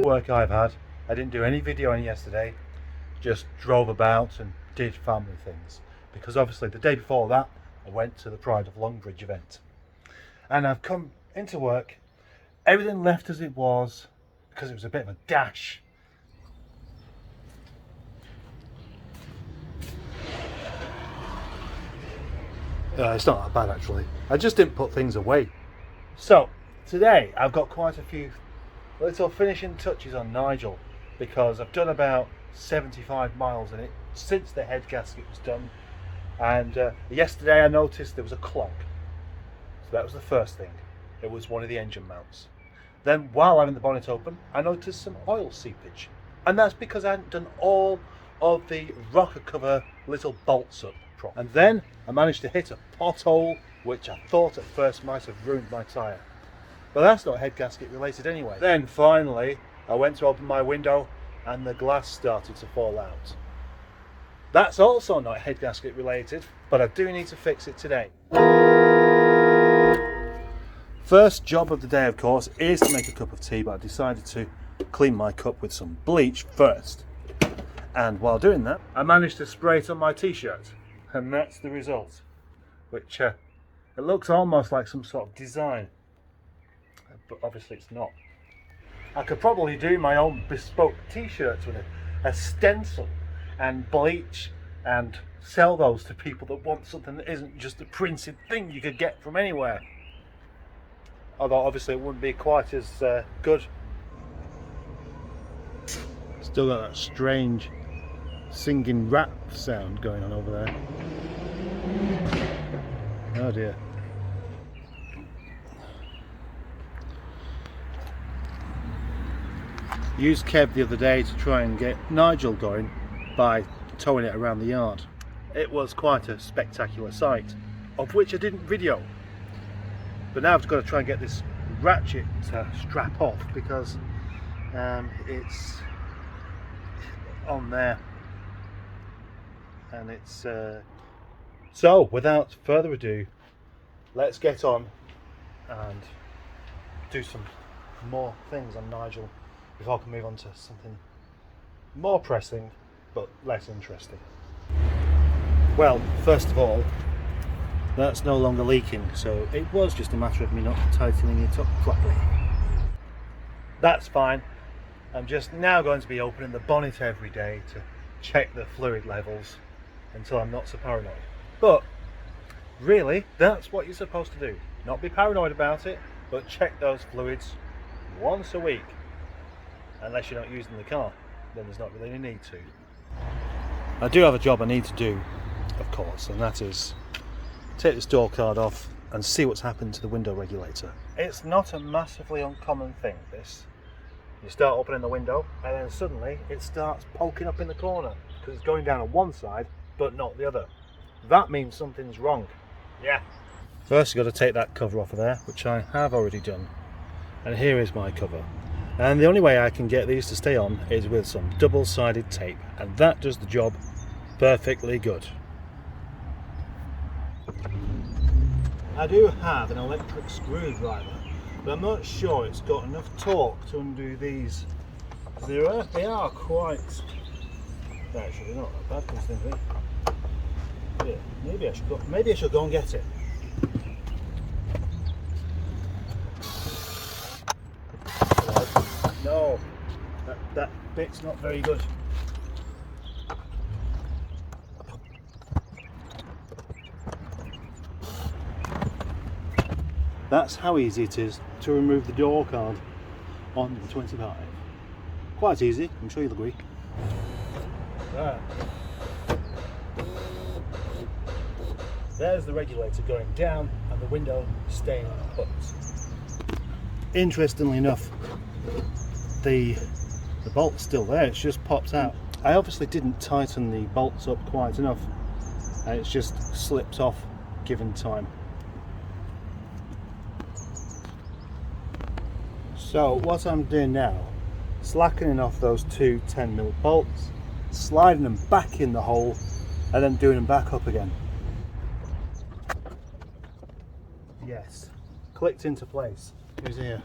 work I've had. I didn't do any videoing yesterday, just drove about and did family things, because obviously the day before that I went to the Pride of Longbridge event, and I've come into work, everything left as it was because it was a bit of a dash. It's not that bad actually, I just didn't put things away. So today I've got quite a few little finishing touches on Nigel, because I've done about 75 miles in it since the head gasket was done, and yesterday I noticed there was a clog. So that was the first thing. It was one of the engine mounts. Then while having the bonnet open, I noticed some oil seepage, and that's because I hadn't done all of the rocker cover little bolts up properly. And then I managed to hit a pothole which I thought at first might have ruined my tyre. But that's not head gasket related anyway. Then finally I went to open my window and the glass started to fall out. That's also not head gasket related, but I do need to fix it today. First job of the day, of course, is to make a cup of tea, but I decided to clean my cup with some bleach first. And while doing that, I managed to spray it on my t-shirt, and that's the result, which it looks almost like some sort of design, but obviously it's not. I could probably do my own bespoke t-shirts with a stencil and bleach and sell those to people that want something that isn't just a printed thing you could get from anywhere. Although obviously it wouldn't be quite as good. Still got that strange singing rap sound going on over there. Oh dear. Used Kev the other day to try and get Nigel going by towing it around the yard. It was quite a spectacular sight, of which I didn't video. But now I've got to try and get this ratchet strap off, because it's on there, and it's so without further ado, let's get on and do some more things on Nigel before I can move on to something more pressing but less interesting. Well, first of all, that's no longer leaking, so it was just a matter of me not tightening it up properly. That's fine. I'm just now going to be opening the bonnet every day to check the fluid levels until I'm not so paranoid. But really, that's what you're supposed to do. Not be paranoid about it, but check those fluids once a week. Unless you're not using the car, then there's not really any need to. I do have a job I need to do, of course, and that is take this door card off and see what's happened to the window regulator. It's not a massively uncommon thing, this. You start opening the window and then suddenly it starts poking up in the corner because it's going down on one side but not the other. That means something's wrong. Yeah. First you've got to take that cover off of there, which I have already done. And here is my cover. And the only way I can get these to stay on is with some double-sided tape, and that does the job perfectly good. I do have an electric screwdriver, but I'm not sure it's got enough torque to undo these. They are quite... Actually, not that bad considering. Yeah, maybe I should go and get it. No, that bit's not very good. That's how easy it is to remove the door card on the 25. Quite easy, I'm sure you'll agree. There. There's the regulator going down and the window staying put. Interestingly enough, the bolt's still there, it's just popped out. I obviously didn't tighten the bolts up quite enough, and it's just slipped off given time. So what I'm doing now, slackening off those two 10mm bolts, sliding them back in the hole, and then doing them back up again. Yes, clicked into place. Who's here?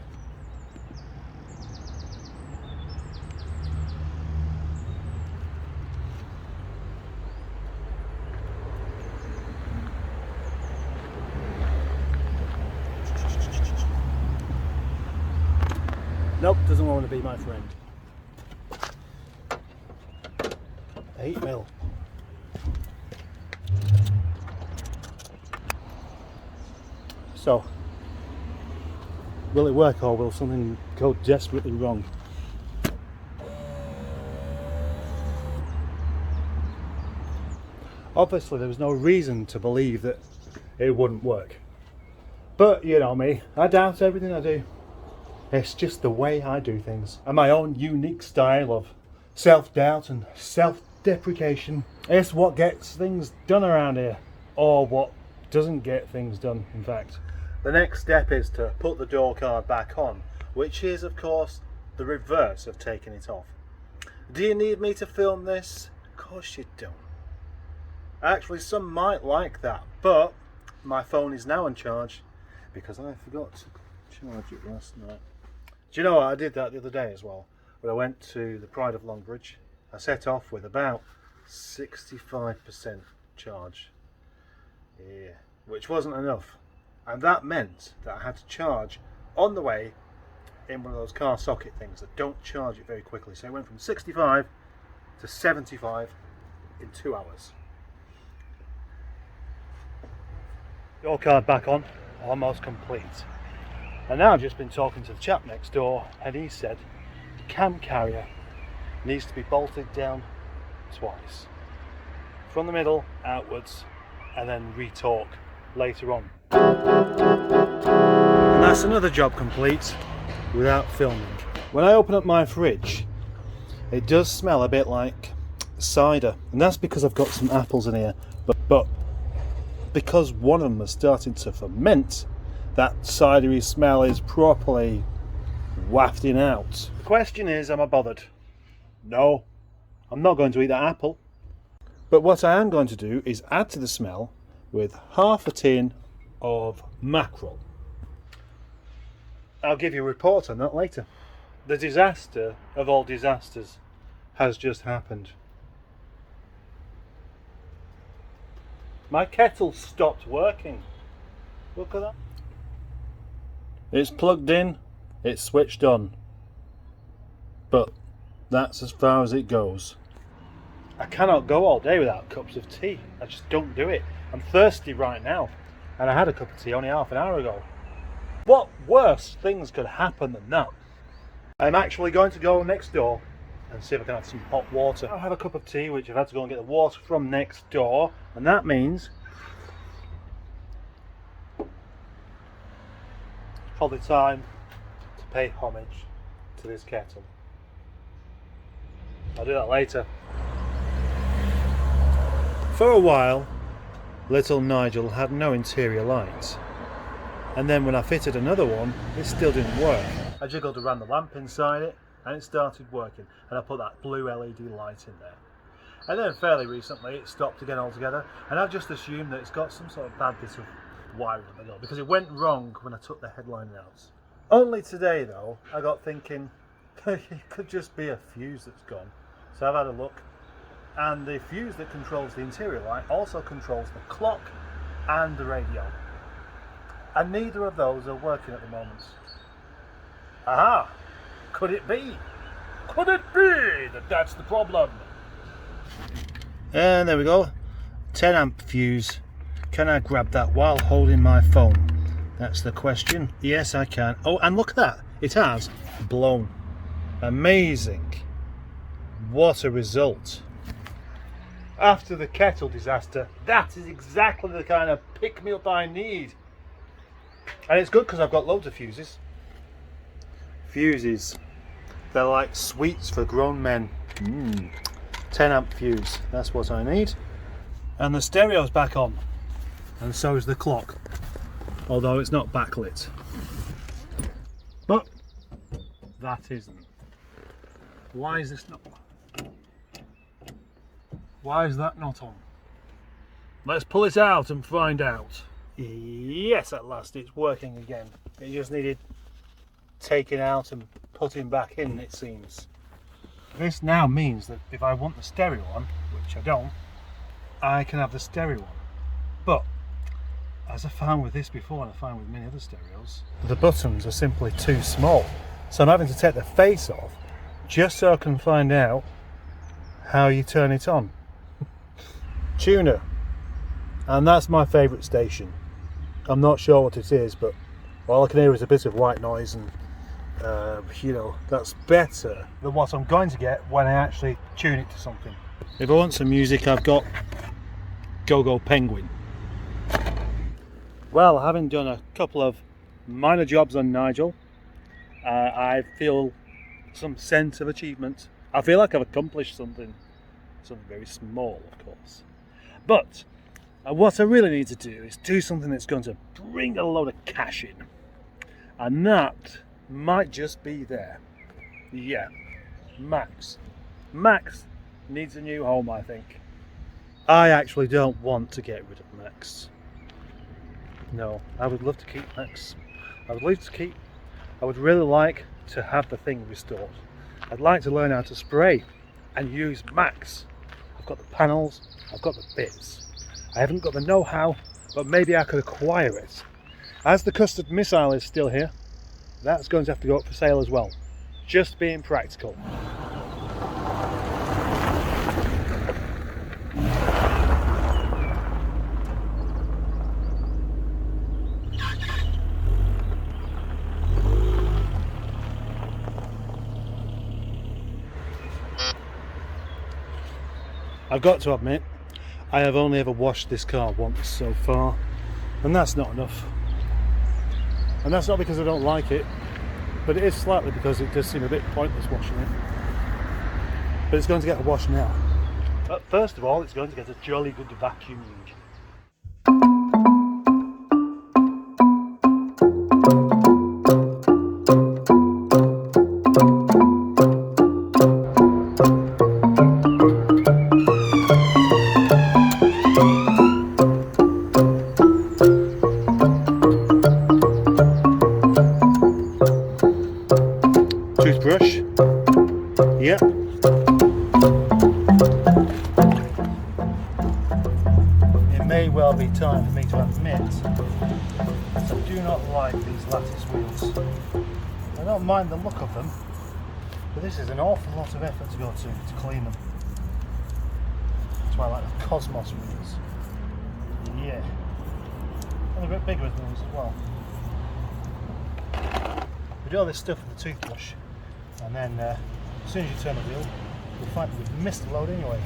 Nope, doesn't want to be my friend. 8mm. So, will it work or will something go desperately wrong? Obviously there was no reason to believe that it wouldn't work. But you know me, I doubt everything I do. It's just the way I do things. And my own unique style of self-doubt and self-deprecation. It's what gets things done around here. Or what doesn't get things done, in fact. The next step is to put the door card back on, which is of course the reverse of taking it off. Do you need me to film this? Of course you don't. Actually, some might like that, but my phone is now on charge because I forgot to charge it last night. Do you know what? I did that the other day as well. When I went to the Pride of Longbridge, I set off with about 65% charge. Yeah, which wasn't enough. And that meant that I had to charge on the way in one of those car socket things that don't charge it very quickly. So it went from 65 to 75 in 2 hours. Door card back on, almost complete. And now I've just been talking to the chap next door, and he said the cam carrier needs to be bolted down twice. From the middle, outwards, and then retorque later on. And that's another job complete without filming. When I open up my fridge, it does smell a bit like cider, and that's because I've got some apples in here, but because one of them is starting to ferment, that cidery smell is properly wafting out. The question is, am I bothered? No, I'm not going to eat that apple. But what I am going to do is add to the smell with half a tin of mackerel. I'll give you a report on that later. The disaster of all disasters has just happened. My kettle stopped working. Look at that. It's plugged in, it's switched on. But that's as far as it goes. I cannot go all day without cups of tea. I just don't do it. I'm thirsty right now. And I had a cup of tea only half an hour ago. What worse things could happen than that? I'm actually going to go next door and see if I can have some hot water. I'll have a cup of tea, which I've had to go and get the water from next door, and that means it's probably time to pay homage to this kettle. I'll do that later. For a while, little Nigel had no interior lights, and then when I fitted another one, it still didn't work. I jiggled around the lamp inside it, and it started working, and I put that blue LED light in there. And then fairly recently it stopped again altogether, and I've just assumed that it's got some sort of bad bit of wiring in the middle, because it went wrong when I took the headline out. Only today though, I got thinking it could just be a fuse that's gone. So I've had a look, and the fuse that controls the interior light also controls the clock and the radio. And neither of those are working at the moment. Aha! Could it be? Could it be that that's the problem? And there we go. 10 amp fuse. Can I grab that while holding my phone? That's the question. Yes, I can. Oh, and look at that. It has blown. Amazing. What a result. After the kettle disaster, that is exactly the kind of pick-me-up I need. And it's good because I've got loads of fuses. Fuses. They're like sweets for grown men. 10 amp fuse. That's what I need. And the stereo's back on. And so is the clock. Although it's not backlit. But that isn't. Why is this not on? Why is that not on? Let's pull it out and find out. Yes, at last it's working again. It just needed taking out and putting back in, it seems. This now means that if I want the stereo on, which I don't, I can have the stereo on. But as I found with this before, and I found with many other stereos, the buttons are simply too small. So I'm having to take the face off just so I can find out how you turn it on. Tuner. And that's my favourite station. I'm not sure what it is, but all I can hear is a bit of white noise, and you know, that's better than what I'm going to get when I actually tune it to something. If I want some music, I've got Go Penguin. Well, having done a couple of minor jobs on Nigel, I feel some sense of achievement. I feel like I've accomplished something very small, of course. But what I really need to do is do something that's going to bring a load of cash in. And that might just be there. Yeah, Max. Max needs a new home, I think. I actually don't want to get rid of Max. No, I would love to keep Max. I would really like to have the thing restored. I'd like to learn how to spray and use Max. I've got the panels, I've got the bits. I haven't got the know-how, but maybe I could acquire it. As the custard missile is still here, that's going to have to go up for sale as well. Just being practical. I've got to admit, I have only ever washed this car once so far, and that's not enough. And that's not because I don't like it, but it is slightly because it does seem a bit pointless washing it. But it's going to get a wash now. But first of all, it's going to get a jolly good vacuuming. Toothbrush. Yep. It may well be time for me to admit that I do not like these lattice wheels. I don't mind the look of them, but this is an awful lot of effort to go to clean them. That's why I like the Cosmos wheels. Yeah. And a bit bigger than these as well. We do all this stuff with the toothbrush, and then as soon as you turn the wheel, you'll find that we've missed a load anyway.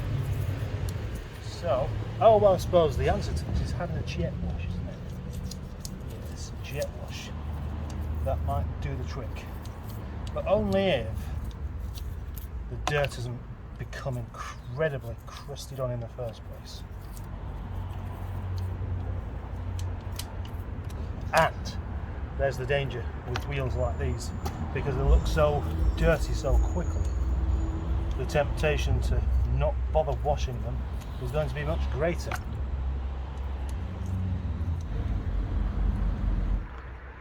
So, oh well, I suppose the answer to this is having a jet wash, isn't it? Yes, a jet wash. That might do the trick. But only if the dirt hasn't become incredibly crusted on in the first place. And there's the danger with wheels like these, because they look so dirty so quickly. The temptation to not bother washing them is going to be much greater.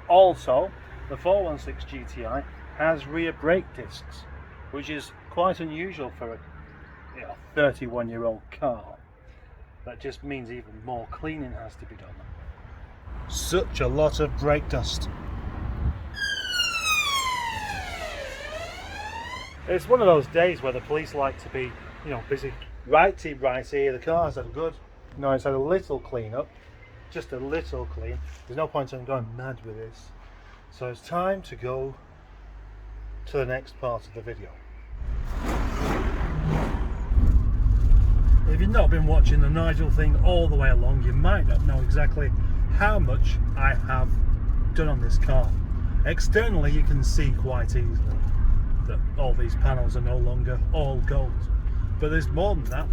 Also, the 416 GTI has rear brake discs, which is quite unusual for a 31-year-old car. That just means even more cleaning has to be done. Such a lot of brake dust. It's one of those days where the police like to be, busy. Right team, right here. The car's had a good. No, it's had a little clean up, just a little clean. There's no point in going mad with this. So it's time to go to the next part of the video. If you've not been watching the Nigel thing all the way along, you might not know exactly how much I have done on this car. Externally, you can see quite easily that all these panels are no longer all gold. But there's more than that.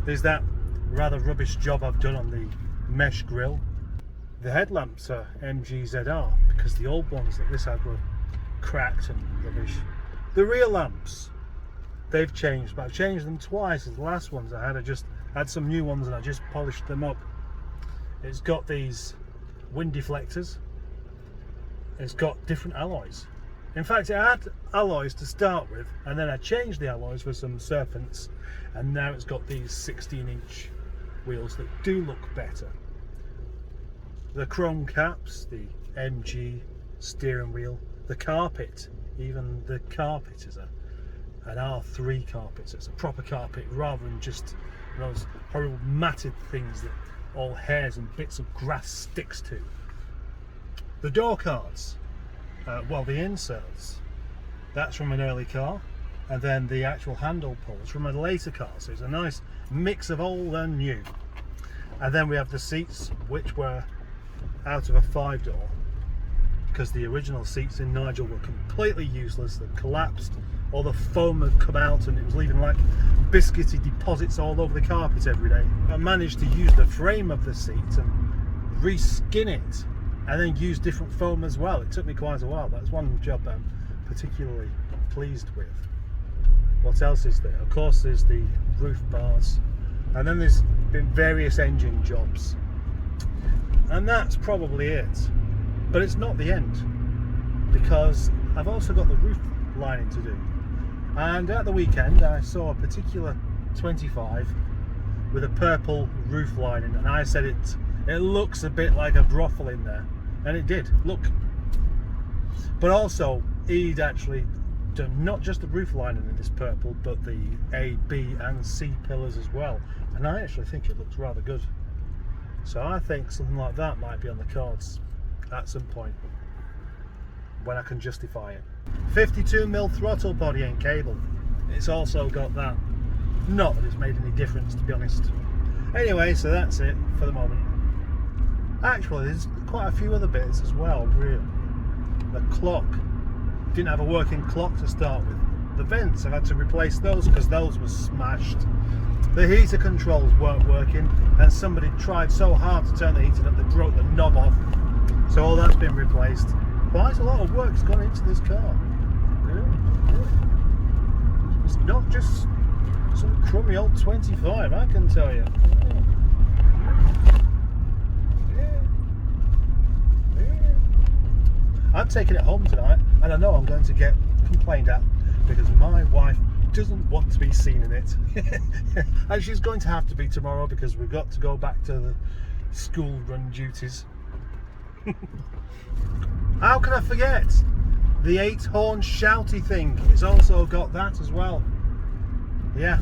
There's that rather rubbish job I've done on the mesh grille. The headlamps are MGZR because the old ones that this had were cracked and rubbish. The rear lamps, they've changed, but I've changed them twice. The last ones I just had some new ones and I just polished them up. It's got these wind deflectors. It's got different alloys. In fact, it had alloys to start with, and then I changed the alloys for some serpents, and now it's got these 16-inch wheels that do look better. The chrome caps, the MG steering wheel, the carpet Even the carpet is an R3 carpet, so it's a proper carpet rather than just those horrible matted things that all hairs and bits of grass sticks to. The door cards, well, the inserts, that's from an early car, and then the actual handle pulls from a later car, so it's a nice mix of old and new. And then we have the seats, which were out of a 5-door, because the original seats in Nigel were completely useless. They collapsed, all the foam had come out and it was leaving like biscuity deposits all over the carpet every day. I managed to use the frame of the seat and reskin it, and then use different foam as well. It took me quite a while. That's one job I'm particularly pleased with. What else is there? Of course there's the roof bars, and then there's been various engine jobs, and that's probably it. But it's not the end, because I've also got the roof lining to do. And at the weekend I saw a particular 25 with a purple roof lining, and I said it looks a bit like a brothel in there, and it did look. But also he'd actually done not just the roof lining in this purple, but the A, B and C pillars as well, and I actually think it looks rather good. So I think something like that might be on the cards at some point when I can justify it. 52mm throttle body and cable, it's also got that. Not that it's made any difference, to be honest. Anyway, so that's it for the moment. Actually, there's quite a few other bits as well, really. The clock, didn't have a working clock to start with. The vents, I've had to replace those because those were smashed. The heater controls weren't working, and somebody tried so hard to turn the heater up they broke the knob off. So all that's been replaced. Quite a lot of work's gone into this car. It's not just some crummy old 25, I can tell you. I'm taking it home tonight, and I know I'm going to get complained at because my wife doesn't want to be seen in it. And she's going to have to be tomorrow because we've got to go back to the school run duties. How can I forget? The 8-horn shouty thing, it's also got that as well. Yeah,